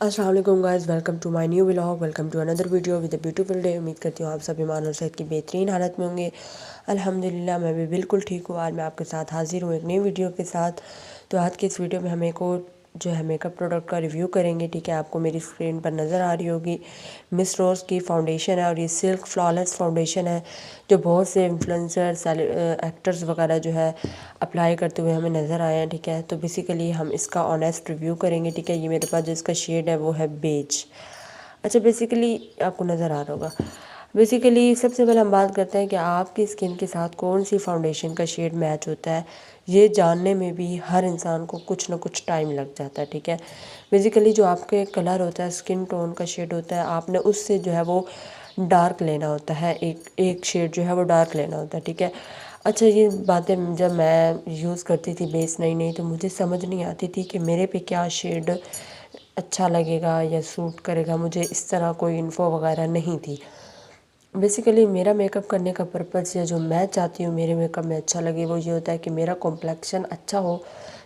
अस्सलाम वालेकुम guys, welcome to my new vlog. Welcome to another video with a beautiful day. उम्मीद करती हूँ आप सब ईमान और सेहत की बेहतरीन हालत में होंगे। अल्हम्दुलिल्लाह मैं भी बिल्कुल ठीक हूँ। आज मैं आपके साथ हाजिर हूँ एक नई वीडियो के साथ। तो आज की इस वीडियो में हम एक और जो है मेकअप प्रोडक्ट का रिव्यू करेंगे। ठीक है, आपको मेरी स्क्रीन पर नज़र आ रही होगी मिस रोज़ की फाउंडेशन है और ये सिल्क फ्लॉलेस फाउंडेशन है जो बहुत से इन्फ्लुएंसर्स एक्टर्स वगैरह जो है अप्लाई करते हुए हमें नज़र आए हैं। ठीक है, तो बेसिकली हम इसका ऑनेस्ट रिव्यू करेंगे। ठीक है, ये मेरे पास जो इसका शेड है वो है बेज। अच्छा, बेसिकली आपको नज़र आ रहा होगा। बेसिकली सबसे पहले हम बात करते हैं कि आपकी स्किन के साथ कौन सी फाउंडेशन का शेड मैच होता है। ये जानने में भी हर इंसान को कुछ ना कुछ टाइम लग जाता है। ठीक है, बेसिकली जो आपके कलर होता है, स्किन टोन का शेड होता है, आपने उससे जो है वो डार्क लेना होता है, एक शेड जो है वो डार्क लेना होता है। ठीक है, अच्छा, ये बातें जब मैं यूज़ करती थी बेस नई नई तो मुझे समझ नहीं आती थी कि मेरे पे क्या शेड अच्छा लगेगा या सूट करेगा। मुझे इस तरह कोई इन्फो वगैरह नहीं थी। बेसिकली मेरा मेकअप करने का पर्पज़ या जो मैं चाहती हूँ मेरे मेकअप में अच्छा लगे वो ये होता है कि मेरा कॉम्प्लेक्शन अच्छा हो,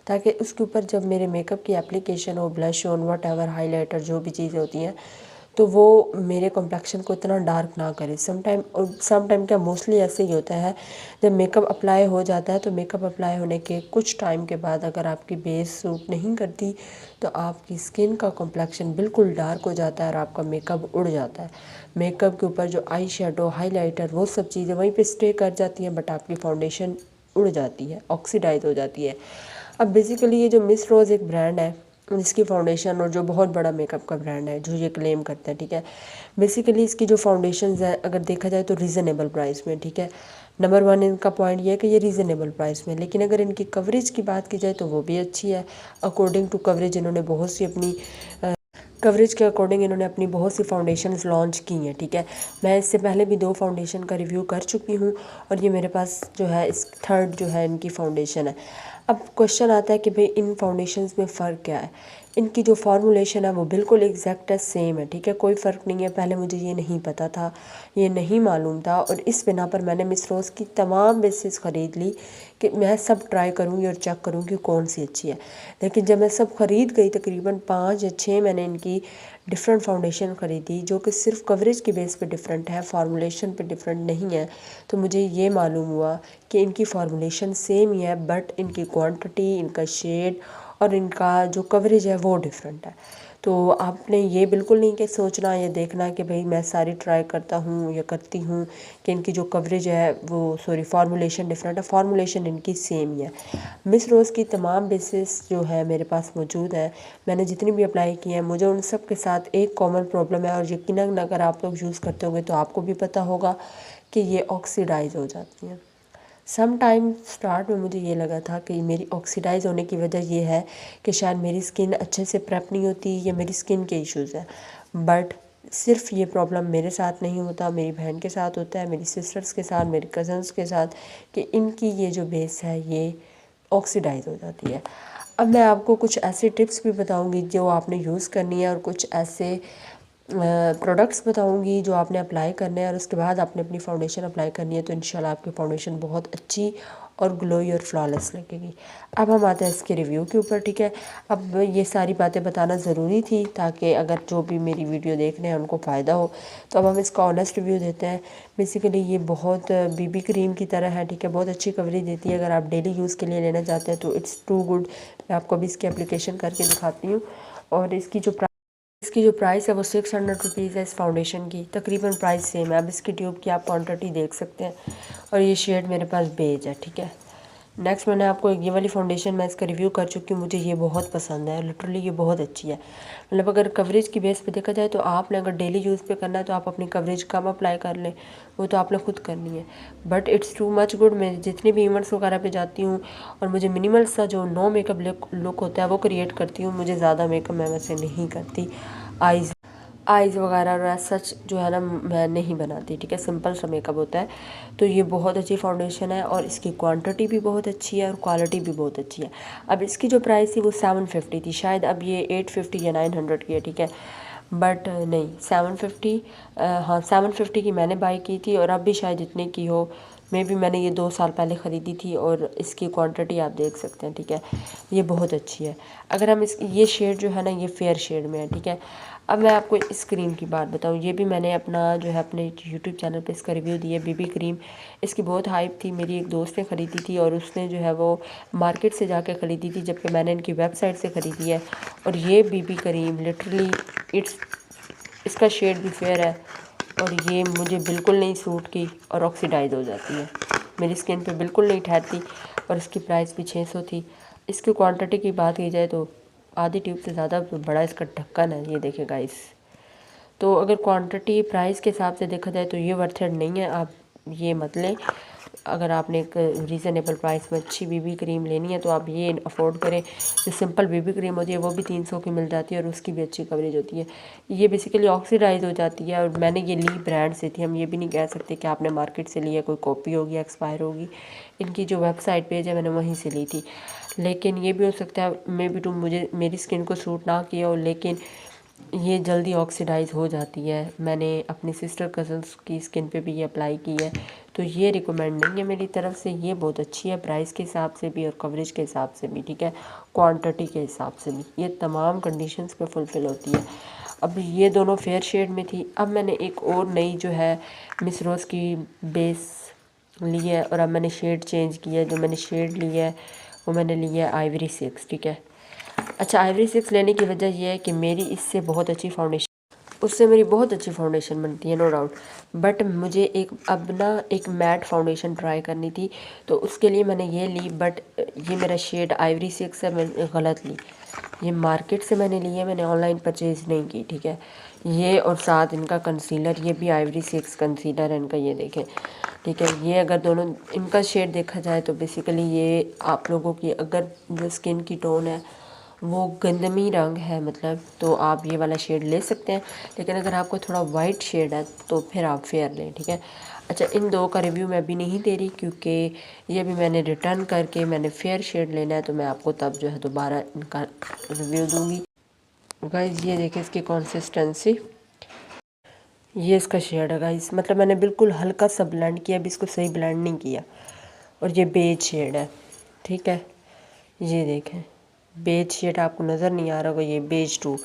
ताकि उसके ऊपर जब मेरे मेकअप की एप्लीकेशन हो, blush on what ever highlighter जो भी चीज़ें होती हैं, तो वो मेरे कॉम्प्लेक्शन को इतना डार्क ना करे। सम टाइम क्या मोस्टली ऐसे ही होता है, जब मेकअप अप्लाई हो जाता है तो मेकअप अप्लाई होने के कुछ टाइम के बाद अगर आपकी बेस सूट नहीं करती तो आपकी स्किन का कॉम्प्लेक्शन बिल्कुल डार्क हो जाता है और आपका मेकअप उड़ जाता है। मेकअप के ऊपर जो आई शेडो, हाईलाइटर, वो सब चीज़ें वहीं पे स्टे कर जाती हैं, बट आपकी फाउंडेशन उड़ जाती है, ऑक्सीडाइज हो जाती है। अब बेसिकली ये जो मिस रोज़ एक ब्रांड है, इसकी फाउंडेशन और जो बहुत बड़ा मेकअप का ब्रांड है जो ये क्लेम करता है। ठीक है, बेसिकली इसकी जो फाउंडेशन है अगर देखा जाए तो रीज़नेबल प्राइस में। ठीक है, नंबर वन इनका पॉइंट ये है कि ये रीज़नेबल प्राइस में, लेकिन अगर इनकी कवरेज की बात की जाए तो वो भी अच्छी है। अकॉर्डिंग टू कवरेज इन्होंने बहुत सी अपनी कवरेज के अकॉर्डिंग इन्होंने अपनी बहुत सी फाउंडेशंस लॉन्च की हैं। ठीक है, मैं इससे पहले भी 2 फाउंडेशन का रिव्यू कर चुकी हूँ और ये मेरे पास जो है इस थर्ड जो है इनकी फाउंडेशन है। अब क्वेश्चन आता है कि भाई इन फाउंडेशंस में फ़र्क क्या है। इनकी जो फार्मूलेशन है वो बिल्कुल एग्जैक्ट है, सेम है। ठीक है, कोई फ़र्क नहीं है। पहले मुझे ये नहीं पता था, ये नहीं मालूम था, और इस बिना पर मैंने मिस रोज़ की तमाम बेसिस ख़रीद ली कि मैं सब ट्राई करूँगी और चेक करूँगी कौन सी अच्छी है। लेकिन जब मैं सब ख़रीद गई, तकरीबन 5 या 6 मैंने इनकी डिफरेंट फाउंडेशन ख़रीदी जो कि सिर्फ कवरेज की बेस पे डिफरेंट है, फार्मूलेशन पे डिफरेंट नहीं है, तो मुझे ये मालूम हुआ कि इनकी फार्मूलेशन सेम ही है, बट इनकी क्वांटिटी, इनका शेड और इनका जो कवरेज है वो डिफरेंट है। तो आपने ये बिल्कुल नहीं कि सोचना या देखना कि भाई मैं सारी ट्राई करता हूँ या करती हूँ कि इनकी जो कवरेज है वो फार्मूलेशन डिफरेंट है। फार्मूलेशन इनकी सेम ही है। मिस रोज़ की तमाम बेसिस जो है मेरे पास मौजूद है, मैंने जितनी भी अप्लाई की हैं, मुझे उन सब के साथ एक कॉमन प्रॉब्लम है, और यकीनन अगर आप लोग यूज़ करते होंगे तो आपको भी पता होगा कि ये ऑक्सीडाइज हो जाती हैं। सम टाइम स्टार्ट में मुझे ये लगा था कि मेरी ऑक्सीडाइज होने की वजह ये है कि शायद मेरी स्किन अच्छे से प्रेप नहीं होती या मेरी स्किन के इश्यूज़ हैं, बट सिर्फ ये प्रॉब्लम मेरे साथ नहीं होता, मेरी बहन के साथ होता है, मेरी सिस्टर्स के साथ, मेरी कज़न्स के साथ, कि इनकी ये जो बेस है ये ऑक्सीडाइज हो जाती है। अब मैं आपको कुछ ऐसे टिप्स भी बताऊंगी जो आपने यूज़ करनी है और कुछ ऐसे प्रोडक्ट्स बताऊंगी जो आपने अप्लाई करने हैं, और उसके बाद आपने अपनी फाउंडेशन अप्लाई करनी है, तो इंशाल्लाह आपकी फाउंडेशन बहुत अच्छी और ग्लोई और फ्लॉलेस लगेगी। अब हम आते हैं इसके रिव्यू के ऊपर। ठीक है, अब ये सारी बातें बताना ज़रूरी थी ताकि अगर जो भी मेरी वीडियो देख रहे हैं उनको फ़ायदा हो। तो अब हम इसका ऑनेस्ट रिव्यू देते हैं। बेसिकली ये बहुत बीबी क्रीम की तरह है। ठीक है, बहुत अच्छी कवरेज देती है। अगर आप डेली यूज़ के लिए लेना चाहते हैं तो इट्स टू गुड। मैं आपको अभी इसकी एप्लीकेशन करके दिखाती हूँ। और इसकी जो प्राइस है वो 600 रुपीज़ है। इस फाउंडेशन की तकरीबन प्राइस सेम है। अब इसकी ट्यूब की आप क्वांटिटी देख सकते हैं, और ये शेड मेरे पास बेज है। ठीक है, नेक्स्ट मैंने आपको ये वाली फाउंडेशन मैं इसका रिव्यू कर चुकी हूँ, मुझे ये बहुत पसंद है। लिटरली ये बहुत अच्छी है। मतलब अगर कवरेज की बेस पे देखा जाए तो आपने अगर डेली यूज़ पे करना है तो आप अपनी कवरेज कम अप्लाई कर लें, वो तो आपने खुद करनी है, but it's too much good. मैं जितनी भी इवेंट्स वगैरह पे जाती हूँ और मुझे मिनिमल सा जो नो मेकअप लुक होता है वो क्रिएट करती हूँ। मुझे ज़्यादा मेकअप मैं वैसे नहीं करती। आइज़ वगैरह और सच जो है ना मैं नहीं बनाती। ठीक है, सिंपल सा मेकअप होता है। तो ये बहुत अच्छी फाउंडेशन है और इसकी क्वांटिटी भी बहुत अच्छी है और क्वालिटी भी बहुत अच्छी है। अब इसकी जो प्राइस थी वो 750 थी, शायद अब ये 850 या 900 की है। ठीक है, बट नहीं 750, हाँ 750 की मैंने बाई की थी, और अब भी शायद इतने की हो। मे भी मैंने ये 2 साल पहले ख़रीदी थी और इसकी क्वांटिटी आप देख सकते हैं, ठीक है। ये बहुत अच्छी है। अगर हम ये शेड जो है ना, ये फेयर शेड में है, ठीक है। अब मैं आपको इस क्रीम की बात बताऊँ, ये भी मैंने अपना जो है अपने यूट्यूब चैनल पे इसका रिव्यू दिया। बीबी क्रीम, इसकी बहुत हाइप थी। मेरी एक दोस्त ने ख़रीदी थी और उसने जो है वो मार्केट से जाके ख़रीदी थी, जबकि मैंने इनकी वेबसाइट से ख़रीदी है। और ये बीबी क्रीम लिटरली इसका शेड भी फेयर है और ये मुझे बिल्कुल नहीं सूट की और ऑक्सीडाइज हो जाती है, मेरी स्किन पे बिल्कुल नहीं ठहरती। और इसकी प्राइस भी 600 थी। इसकी क्वांटिटी की बात की जाए तो आधी ट्यूब से ज़्यादा बड़ा इसका ढक्कन है, ये देखें गाइस। तो अगर क्वांटिटी प्राइस के हिसाब से देखा जाए तो ये वर्थ इट नहीं है, आप ये मत लें। अगर आपने एक रीज़नेबल प्राइस में अच्छी बीबी क्रीम लेनी है तो आप ये अफोर्ड करें। जो सिंपल बीबी क्रीम होती है वो भी 300 की मिल जाती है और उसकी भी अच्छी कवरेज होती है। ये बेसिकली ऑक्सीडाइज हो जाती है और मैंने ये ली ब्रांड से थी। हम ये भी नहीं कह सकते कि आपने मार्केट से लिया, कोई कॉपी होगी, एक्सपायर होगी। इनकी जो वेबसाइट पेज है मैंने वहीं से ली थी। लेकिन ये भी हो सकता है मे बी मुझे मेरी स्किन को सूट ना किया हो, लेकिन ये जल्दी ऑक्सीडाइज हो जाती है। मैंने अपनी सिस्टर कज़न्स की स्किन पे भी ये अप्लाई की है, तो ये रिकमेंड नहीं है मेरी तरफ से। ये बहुत अच्छी है प्राइस के हिसाब से भी और कवरेज के हिसाब से भी, ठीक है, क्वांटिटी के हिसाब से भी। ये तमाम कंडीशंस पे फुलफ़िल होती है। अब ये दोनों फेयर शेड में थी। अब मैंने एक और नई जो है मिस रोज़ की बेस ली है और अब मैंने शेड चेंज किया है। जो मैंने शेड लिया है वो मैंने लिया है आइवरी 6, ठीक है। अच्छा, आइवरी 6 लेने की वजह यह है कि मेरी इससे बहुत अच्छी फाउंडेशन, उससे मेरी बहुत अच्छी फाउंडेशन बनती है, नो डाउट। बट मुझे एक मैट फाउंडेशन ट्राई करनी थी, तो उसके लिए मैंने ये ली। बट ये मेरा शेड आइवरी 6 है, मैंने गलत ली। ये मार्केट से मैंने ली है, मैंने ऑनलाइन परचेज़ नहीं की, ठीक है। ये और साथ इनका कंसीलर, ये भी आइवरी 6 कंसीलर है इनका, ये देखें, ठीक है। ये अगर दोनों इनका शेड देखा जाए तो बेसिकली ये आप लोगों की अगर जो स्किन की टोन है वो गंदमी रंग है मतलब, तो आप ये वाला शेड ले सकते हैं। लेकिन अगर आपको थोड़ा वाइट शेड है तो फिर आप फेयर लें, ठीक है। अच्छा, इन दो का रिव्यू मैं अभी नहीं दे रही क्योंकि ये भी मैंने रिटर्न करके मैंने फेयर शेड लेना है, तो मैं आपको तब जो है दोबारा इनका रिव्यू दूँगी। गाइस ये देखिए इसकी कंसिस्टेंसी, ये इसका शेड है गाइस। मतलब मैंने बिल्कुल हल्का सा ब्लेंड किया, अभी इसको सही ब्लेंड नहीं किया। और ये बेज शेड है, ठीक है। ये देखें बेज शेड आपको नज़र नहीं आ रहा होगा, ये बेज 2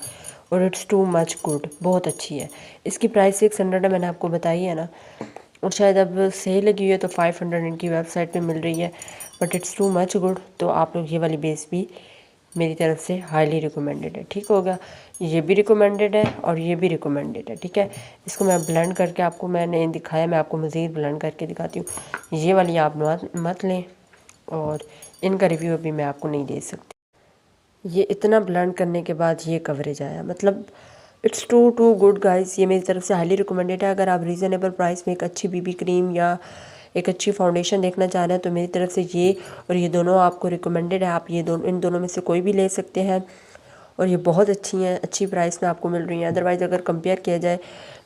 और इट्स टू मच गुड, बहुत अच्छी है। इसकी प्राइस 600 है, मैंने आपको बताई है ना। और शायद अब सही लगी हुई है तो 500 इनकी वेबसाइट पे मिल रही है। But it's too much good, तो आप लोग ये वाली बेस भी मेरी तरफ से हाईली रिकमेंडेड है, ठीक होगा। ये भी रिकमेंडेड है और ये भी रिकमेंडेड है, ठीक है। इसको मैं ब्लेंड करके आपको मैंने दिखाया, मैं आपको मज़ीद ब्लेंड करके दिखाती हूँ। ये वाली आप मत लें और इनका रिव्यू अभी मैं आपको नहीं दे सकती। ये इतना ब्लेंड करने के बाद ये कवरेज आया, मतलब इट्स टू गुड गाइस। ये मेरी तरफ से हाईली रिकमेंडेड है। अगर आप रीज़नेबल प्राइस में एक अच्छी बीबी क्रीम या एक अच्छी फाउंडेशन देखना चाह रहे हैं तो मेरी तरफ से ये और ये दोनों आपको रिकमेंडेड है। आप ये इन दोनों में से कोई भी ले सकते हैं और ये बहुत अच्छी हैं, अच्छी प्राइस में आपको मिल रही हैं। अदरवाइज़ अगर कंपेयर किया जाए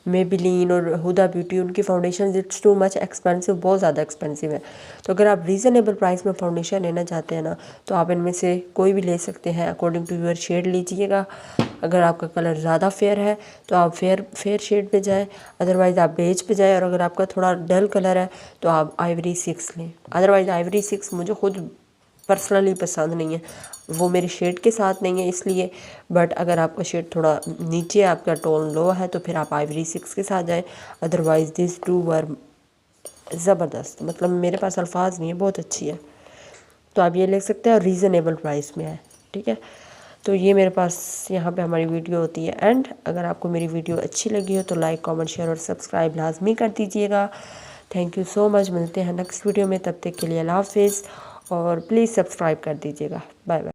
मेबेलिन और हुदा ब्यूटी, उनकी foundation it's too much expensive, बहुत ज़्यादा एक्सपेंसिव है। तो अगर आप रीज़नेबल प्राइस में फाउंडेशन लेना चाहते हैं ना तो आप इनमें से कोई भी ले सकते हैं। अकॉर्डिंग टू योर शेड लीजिएगा। अगर आपका कलर ज़्यादा फेयर है तो आप फेयर शेड पे जाएं, अदरवाइज़ आप बेज पे जाएं। और अगर आपका थोड़ा डल कलर है तो आप आइवरी 6 लें। अदरवाइज़ आइवरी 6 मुझे खुद पर्सनली पसंद नहीं है, वो मेरे शेड के साथ नहीं है इसलिए। बट अगर आपका शेड थोड़ा नीचे, आपका टोन लो है, तो फिर आप आइवरी 6 के साथ जाएं। अदरवाइज़ दिस टू वर ज़बरदस्त, मतलब मेरे पास अल्फाज नहीं है, बहुत अच्छी है। तो आप ये ले सकते हैं और रीज़नेबल प्राइस में है, ठीक है। तो ये मेरे पास यहाँ पे हमारी वीडियो होती है एंड अगर आपको मेरी वीडियो अच्छी लगी हो तो लाइक, कमेंट, शेयर और सब्सक्राइब लाजमी कर दीजिएगा। Thank you so much. मिलते हैं नेक्स्ट वीडियो में, तब तक के लिए अल्लाह हाफिज़ और प्लीज़ सब्सक्राइब कर दीजिएगा। Bye bye.